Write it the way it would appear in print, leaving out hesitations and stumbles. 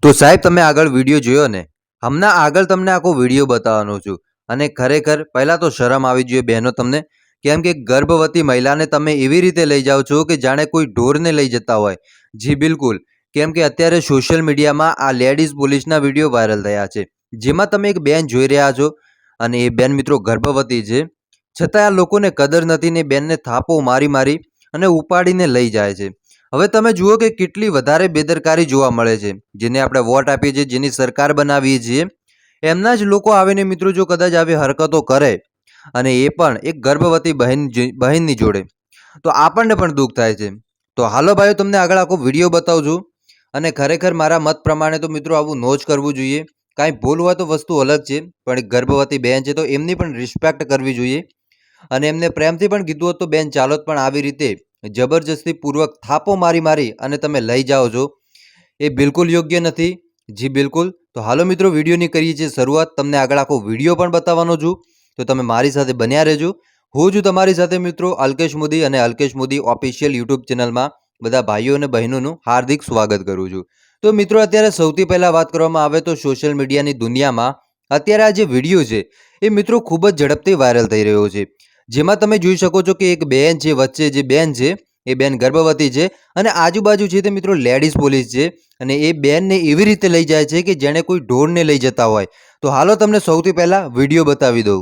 તો સાહેબ તમે આગળ વિડીયો જોયો ને? હમણાં આગળ તમને આખો વિડીયો બતાવવાનો છું અને ખરેખર પહેલાં તો શરમ આવી જોઈએ બહેનો તમને. કેમ કે ગર્ભવતી મહિલાને તમે એવી રીતે લઈ જાઓ છો કે જાણે કોઈ ઢોરને લઈ જતા હોય. જી બિલકુલ. કેમ કે અત્યારે સોશિયલ મીડિયામાં આ લેડીઝ પોલીસના વિડીયો વાયરલ થયા છે. જેમાં તમે એક બેન જોઈ રહ્યા છો અને એ બેન મિત્રો ગર્ભવતી છે. છતાં આ લોકોને કદર નથી ને બેનને થાપો મારી અને ઉપાડીને લઈ જાય છે. હવે તમે જુઓ કે કેટલી વધારે બેદરકારી જોવા મળે છે. જેને આપણે વોટ આપીએ છીએ, જેની સરકાર બનાવીએ છીએ, એમના જ લોકો આવીને મિત્રો જો કદાચ આવી હરકતો કરે અને એ પણ એક ગર્ભવતી બહેનની જોડે, તો આપણને પણ દુઃખ થાય છે. તો હાલો ભાઈઓ, તમને આગળ આખો વિડીયો બતાવું છું અને ખરેખર મારા મત પ્રમાણે તો મિત્રો આવું ન જ કરવું જોઈએ. કાંઈ ભૂલ હોય તો વસ્તુ અલગ છે, પણ એક ગર્ભવતી બહેન છે તો એમની પણ રિસ્પેક્ટ કરવી જોઈએ અને એમને પ્રેમથી પણ કીધું હોત તો બેન ચાલો, પણ આવી રીતે જબરજસ્તીપૂર્વક થાપો મારી અને તમે લઈ જાઓ છો, એ બિલકુલ યોગ્ય નથી. જી બિલકુલ. તો હાલો મિત્રો, વિડીયોની કરીએ છીએ શરૂઆત. તમને આગળ આખો વિડીયો પણ બતાવવાનો છું, તો તમે મારી સાથે બન્યા રહેજો. હું છું તમારી સાથે મિત્રો અલ્કેશ મોદી અને અલ્કેશ મોદી ઓફિશિયલ યુટ્યુબ ચેનલમાં બધા ભાઈઓ અને બહેનોનું હાર્દિક સ્વાગત કરું છું. તો મિત્રો અત્યારે સૌથી પહેલાં વાત કરવામાં આવે તો સોશિયલ મીડિયાની દુનિયામાં અત્યારે આ જે વિડીયો છે એ મિત્રો ખૂબ જ ઝડપથી વાયરલ થઈ રહ્યો છે. જેમાં તમે જોઈ શકો છો કે એક બેન છે, વચ્ચે જે બેન છે એ બેન ગર્ભવતી છે અને આજુબાજુ છે તે મિત્રો લેડીઝ પોલીસ છે અને એ બેનને એવી રીતે લઈ જાય છે કે જેણે કોઈ ઢોરને લઈ જતા હોય. તો હાલો તમને સૌથી પહેલાં વિડીયો બતાવી દઉં.